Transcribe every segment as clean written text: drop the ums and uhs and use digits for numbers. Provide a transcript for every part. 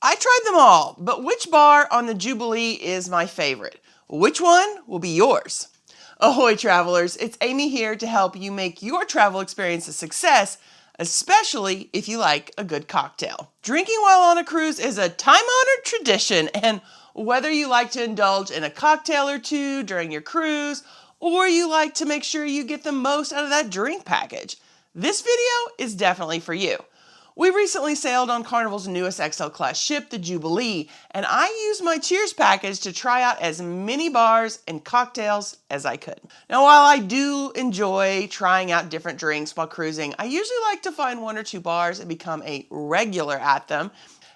I tried them all, but which bar on the Jubilee is my favorite? Which one will be yours? Ahoy travelers, it's Amy here to help you make your travel experience a success, especially if you like a good cocktail. Drinking while on a cruise is a time-honored tradition, and whether you like to indulge in a cocktail or two during your cruise, or you like to make sure you get the most out of that drink package, this video is definitely for you. We recently sailed on Carnival's newest XL class ship, the Jubilee, and I used my Cheers package to try out as many bars and cocktails as I could. Now, while I do enjoy trying out different drinks while cruising, I usually like to find one or two bars and become a regular at them.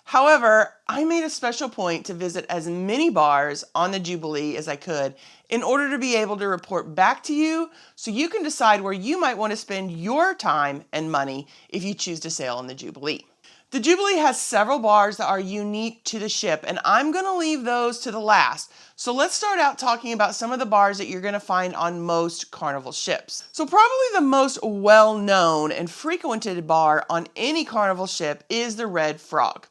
However, I made a special point to visit as many bars on the Jubilee as I could in order to be able to report back to you so you can decide where you might want to spend your time and money if you choose to sail on the Jubilee. The Jubilee has several bars that are unique to the ship, and I'm going to leave those to the last. So let's start out talking about some of the bars that you're going to find on most Carnival ships. So probably the most well-known and frequented bar on any Carnival ship is the Red Frog.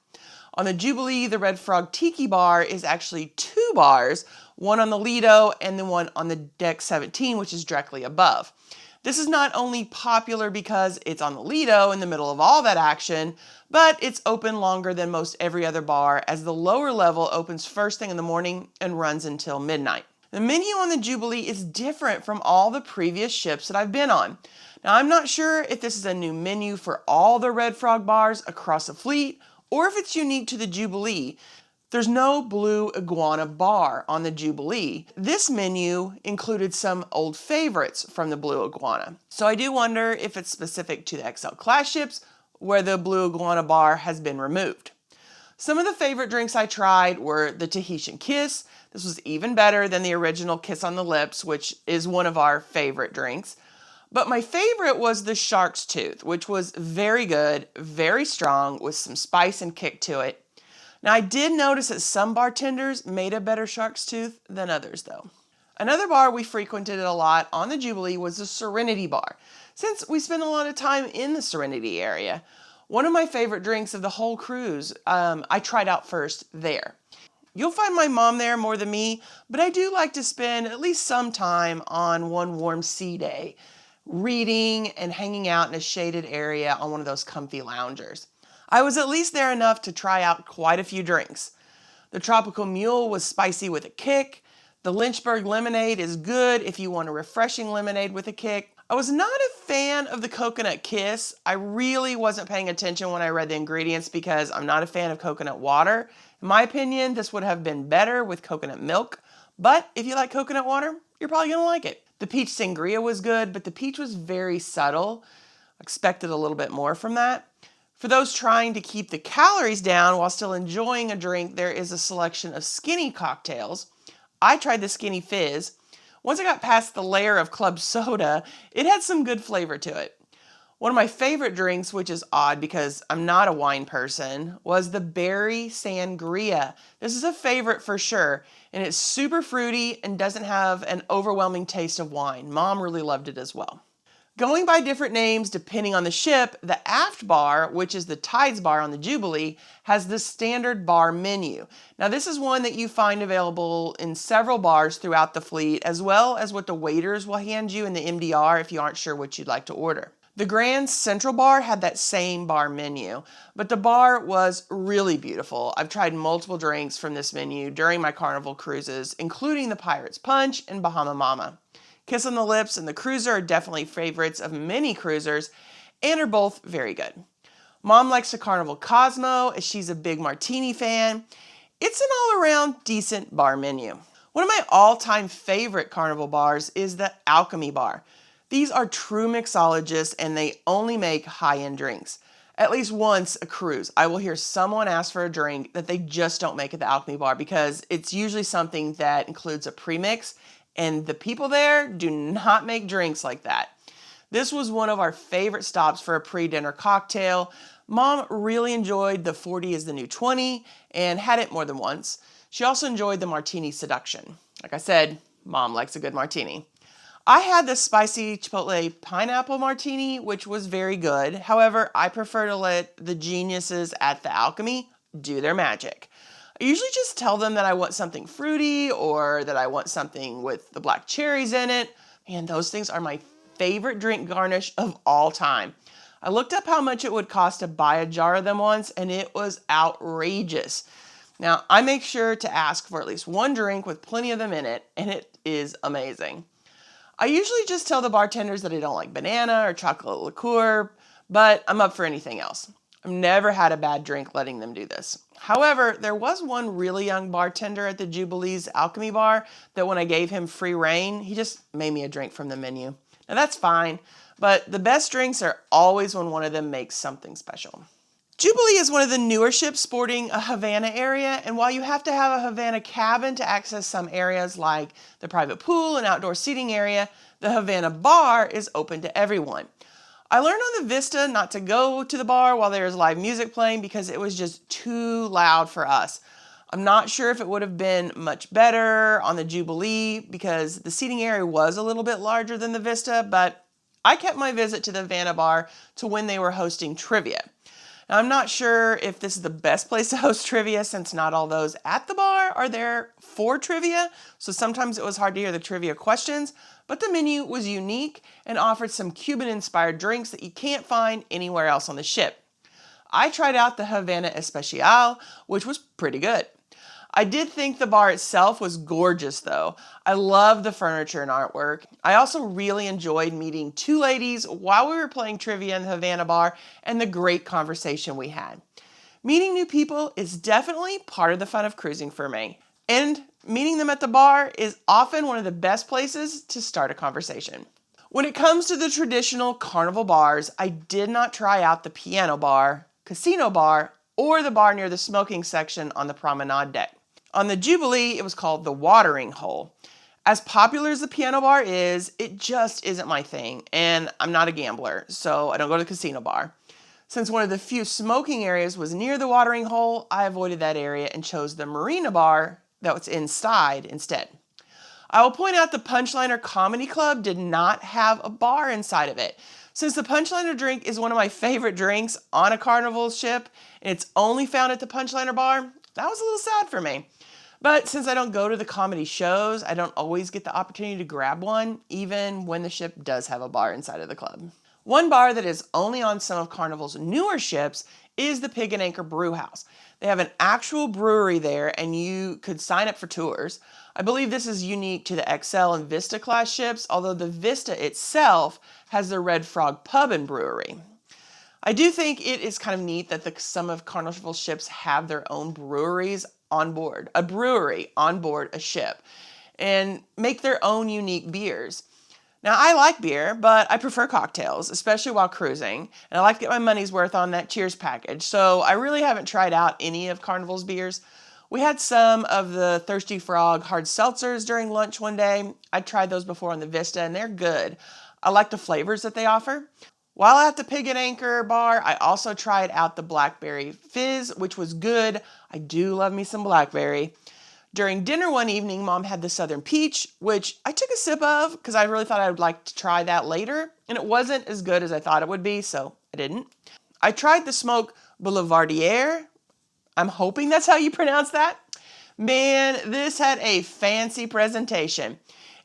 On the Jubilee, the Red Frog Tiki Bar is actually two bars, one on the Lido and the one on the deck 17, which is directly above. This is not only popular because it's on the Lido in the middle of all that action, but it's open longer than most every other bar, as the lower level opens first thing in the morning and runs until midnight. The menu on the Jubilee is different from all the previous ships that I've been on. Now, I'm not sure if this is a new menu for all the Red Frog bars across the fleet, or if it's unique to the Jubilee. There's no Blue Iguana bar on the Jubilee. This menu included some old favorites from the Blue Iguana. So I do wonder if it's specific to the XL class ships where the Blue Iguana bar has been removed. Some of the favorite drinks I tried were the Tahitian Kiss. This was even better than the original Kiss on the Lips, which is one of our favorite drinks. But my favorite was the Shark's Tooth, which was very good, very strong, with some spice and kick to it. Now, I did notice that some bartenders made a better Shark's Tooth than others, though. Another bar we frequented a lot on the Jubilee was the Serenity Bar, since we spent a lot of time in the Serenity area. One of my favorite drinks of the whole cruise, I tried out first there. You'll find my mom there more than me, but I do like to spend at least some time on one warm sea day, reading and hanging out in a shaded area on one of those comfy loungers. I was at least there enough to try out quite a few drinks. The Tropical Mule was spicy with a kick. The Lynchburg Lemonade is good if you want a refreshing lemonade with a kick. I was not a fan of the Coconut Kiss. I really wasn't paying attention when I read the ingredients because I'm not a fan of coconut water. In my opinion, this would have been better with coconut milk, but if you like coconut water, you're probably gonna like it. The peach sangria was good, but the peach was very subtle. I expected a little bit more from that. For those trying to keep the calories down while still enjoying a drink, there is a selection of skinny cocktails. I tried the Skinny Fizz. Once I got past the layer of club soda, it had some good flavor to it. One of my favorite drinks, which is odd because I'm not a wine person, was the Berry Sangria. This is a favorite for sure, and it's super fruity and doesn't have an overwhelming taste of wine. Mom really loved it as well. Going by different names depending on the ship, the Aft Bar, which is the Tides Bar on the Jubilee, has the standard bar menu. Now, this is one that you find available in several bars throughout the fleet, as well as what the waiters will hand you in the MDR if you aren't sure what you'd like to order. The Grand Central Bar had that same bar menu, but the bar was really beautiful. I've tried multiple drinks from this menu during my Carnival cruises, including the Pirate's Punch and Bahama Mama. Kiss on the Lips and the Cruiser are definitely favorites of many cruisers and are both very good. Mom likes the Carnival Cosmo as she's a big martini fan. It's an all-around decent bar menu. One of my all-time favorite Carnival bars is the Alchemy Bar. These are true mixologists and they only make high-end drinks. At least once a cruise, I will hear someone ask for a drink that they just don't make at the Alchemy Bar because it's usually something that includes a premix, and the people there do not make drinks like that. This was one of our favorite stops for a pre-dinner cocktail. Mom really enjoyed the 40 is the new 20 and had it more than once. She also enjoyed the Martini Seduction. Like I said, Mom likes a good martini. I had the spicy chipotle pineapple martini, which was very good. However, I prefer to let the geniuses at the Alchemy do their magic. I usually just tell them that I want something fruity or that I want something with the black cherries in it. Man, those things are my favorite drink garnish of all time. I looked up how much it would cost to buy a jar of them once, and it was outrageous. Now, I make sure to ask for at least one drink with plenty of them in it, and it is amazing. I usually just tell the bartenders that I don't like banana or chocolate liqueur, but I'm up for anything else. I've never had a bad drink letting them do this. However, there was one really young bartender at the Jubilee's Alchemy Bar that when I gave him free reign, he just made me a drink from the menu. Now that's fine, but the best drinks are always when one of them makes something special. Jubilee is one of the newer ships sporting a Havana area, and while you have to have a Havana cabin to access some areas like the private pool and outdoor seating area, the Havana Bar is open to everyone. I learned on the Vista not to go to the bar while there is live music playing because it was just too loud for us. I'm not sure if it would have been much better on the Jubilee because the seating area was a little bit larger than the Vista, but I kept my visit to the Havana Bar to when they were hosting trivia. Now, I'm not sure if this is the best place to host trivia since not all those at the bar are there for trivia, so sometimes it was hard to hear the trivia questions, but the menu was unique and offered some Cuban-inspired drinks that you can't find anywhere else on the ship. I tried out the Havana Especial, which was pretty good. I did think the bar itself was gorgeous though. I love the furniture and artwork. I also really enjoyed meeting two ladies while we were playing trivia in the Havana Bar and the great conversation we had. Meeting new people is definitely part of the fun of cruising for me. And meeting them at the bar is often one of the best places to start a conversation. When it comes to the traditional carnival bars, I did not try out the piano bar, casino bar, or the bar near the smoking section on the promenade deck. On the Jubilee, it was called the Watering Hole. As popular as the piano bar is, it just isn't my thing, and I'm not a gambler, so I don't go to the casino bar. Since one of the few smoking areas was near the Watering Hole, I avoided that area and chose the Marina Bar that was inside instead. I will point out the Punchliner Comedy Club did not have a bar inside of it. Since the Punchliner drink is one of my favorite drinks on a carnival ship, and it's only found at the Punchliner Bar, that was a little sad for me. But since I don't go to the comedy shows, I don't always get the opportunity to grab one, even when the ship does have a bar inside of the club. One bar that is only on some of Carnival's newer ships is the Pig and Anchor Brewhouse. They have an actual brewery there and you could sign up for tours. I believe this is unique to the XL and Vista class ships, although the Vista itself has the Red Frog Pub and Brewery. I do think it is kind of neat that some of Carnival ships have their own breweries on board, a brewery on board a ship, and make their own unique beers. Now, I like beer, but I prefer cocktails, especially while cruising, and I like to get my money's worth on that Cheers package, so I really haven't tried out any of Carnival's beers. We had some of the Thirsty Frog hard seltzers during lunch one day. I tried those before on the Vista, and they're good. I like the flavors that they offer. While at the Pig and Anchor Bar, I also tried out the Blackberry Fizz, which was good. I do love me some blackberry. During dinner one evening, Mom had the Southern Peach, which I took a sip of because I really thought I would like to try that later, and it wasn't as good as I thought it would be, so I didn't. I tried the Smoke Boulevardier. I'm hoping that's how you pronounce that. Man, this had a fancy presentation.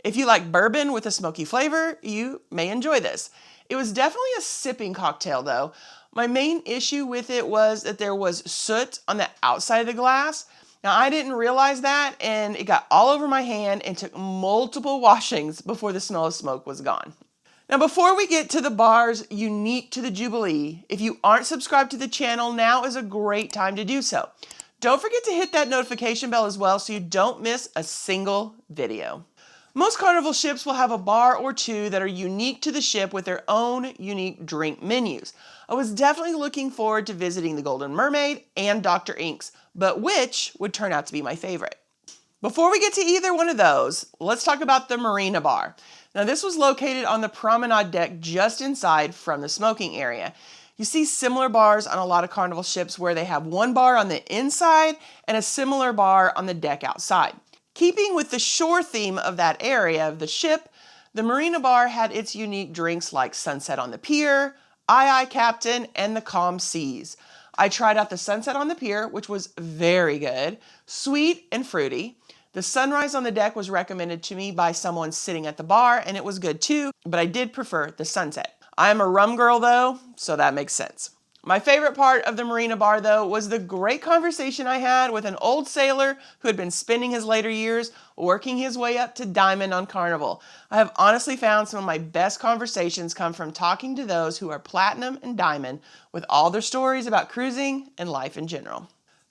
If you like bourbon with a smoky flavor, you may enjoy this. It was definitely a sipping cocktail though. My main issue with it was that there was soot on the outside of the glass. Now I didn't realize that and it got all over my hand and took multiple washings before the smell of smoke was gone. Now before we get to the bars unique to the Jubilee, if you aren't subscribed to the channel, now is a great time to do so. Don't forget to hit that notification bell as well so you don't miss a single video. Most Carnival ships will have a bar or two that are unique to the ship with their own unique drink menus. I was definitely looking forward to visiting the Golden Mermaid and Dr. Inks, but which would turn out to be my favorite? Before we get to either one of those, let's talk about the Marina Bar. Now this was located on the promenade deck just inside from the smoking area. You see similar bars on a lot of Carnival ships where they have one bar on the inside and a similar bar on the deck outside. Keeping with the shore theme of that area of the ship, the Marina Bar had its unique drinks like Sunset on the Pier, Aye Aye Captain, and the Calm Seas. I tried out the sunset on the pier, which was very good, sweet and fruity. The sunrise on the deck was recommended to me by someone sitting at the bar, and it was good too, but I did prefer the sunset. I am a rum girl though, so that makes sense. My favorite part of the Marina Bar, though, was the great conversation I had with an old sailor who had been spending his later years working his way up to Diamond on Carnival. I have honestly found some of my best conversations come from talking to those who are Platinum and Diamond with all their stories about cruising and life in general.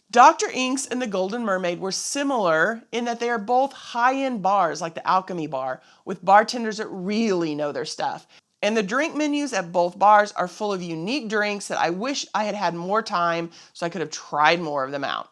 Dr. Inks and the Golden Mermaid were similar in that they are both high-end bars like the Alchemy Bar with bartenders that really know their stuff. And the drink menus at both bars are full of unique drinks that I wish I had had more time so I could have tried more of them out.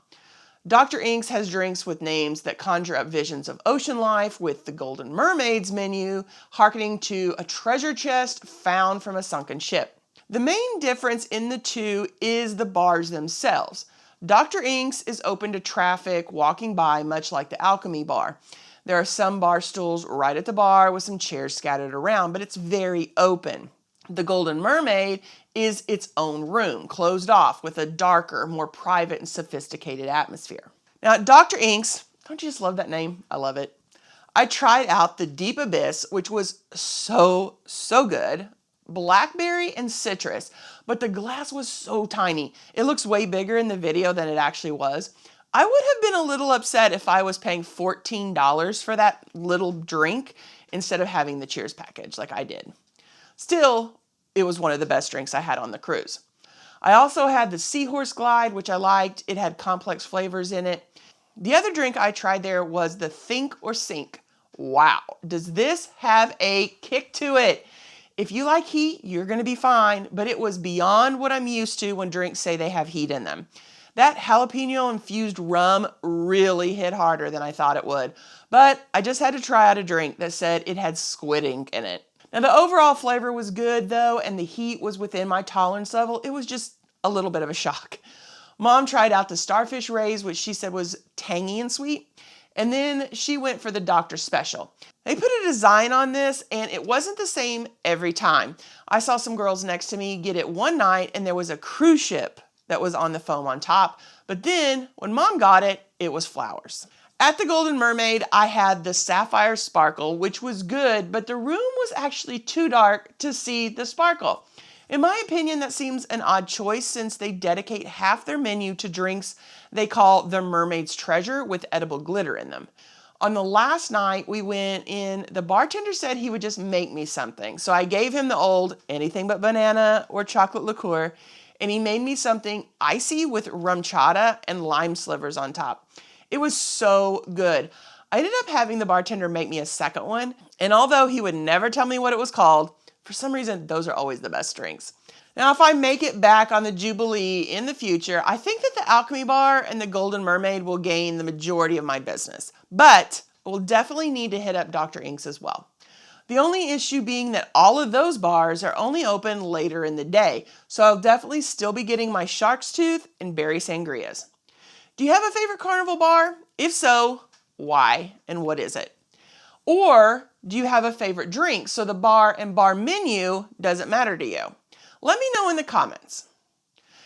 Dr. Inks has drinks with names that conjure up visions of ocean life, with the Golden Mermaid's menu hearkening to a treasure chest found from a sunken ship. The main difference in the two is the bars themselves. Dr. Inks is open to traffic walking by, much like the Alchemy Bar. There are some bar stools right at the bar with some chairs scattered around, but it's very open. The Golden Mermaid is its own room, closed off with a darker, more private and sophisticated atmosphere. Now at Dr. Inks, don't you just love that name? I love it. I tried out the Deep Abyss, which was so good. Blackberry and citrus, but the glass was so tiny. It looks way bigger in the video than it actually was. I would have been a little upset if I was paying $14 for that little drink instead of having the Cheers package like I did. Still, it was one of the best drinks I had on the cruise. I also had the Seahorse Glide, which I liked. It had complex flavors in it. The other drink I tried there was the Think or Sink. Wow, does this have a kick to it? If you like heat, you're going to be fine, but it was beyond what I'm used to when drinks say they have heat in them. That jalapeno-infused rum really hit harder than I thought it would, but I just had to try out a drink that said it had squid ink in it. Now, the overall flavor was good, though, and the heat was within my tolerance level. It was just a little bit of a shock. Mom tried out the Starfish Rays, which she said was tangy and sweet, and then she went for the Doctor Special. They put a design on this, and it wasn't the same every time. I saw some girls next to me get it one night, and there was a cruise ship that was on the foam on top. But then, when Mom got it, it was flowers. At the Golden Mermaid, I had the Sapphire Sparkle, which was good, but the room was actually too dark to see the sparkle. In my opinion, that seems an odd choice since they dedicate half their menu to drinks they call the Mermaid's Treasure with edible glitter in them. On the last night we went in, the bartender said he would just make me something. So I gave him the old anything but banana or chocolate liqueur, and he made me something icy with rum chata and lime slivers on top. It was so good. I ended up having the bartender make me a second one, and although he would never tell me what it was called, for some reason, those are always the best drinks. Now, if I make it back on the Jubilee in the future, I think that the Alchemy Bar and the Golden Mermaid will gain the majority of my business, but we'll definitely need to hit up Dr. Inks as well. The only issue being that all of those bars are only open later in the day, so I'll definitely still be getting my Shark's Tooth and berry sangrias. Do you have a favorite Carnival bar? If so, why and what is it? Or do you have a favorite drink so the bar and bar menu doesn't matter to you? Let me know in the comments.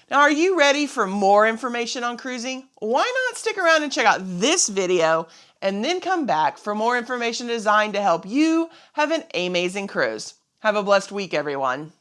Now, are you ready for more information on cruising? Why not stick around and check out this video and then come back for more information designed to help you have an amazing cruise. Have a blessed week, everyone.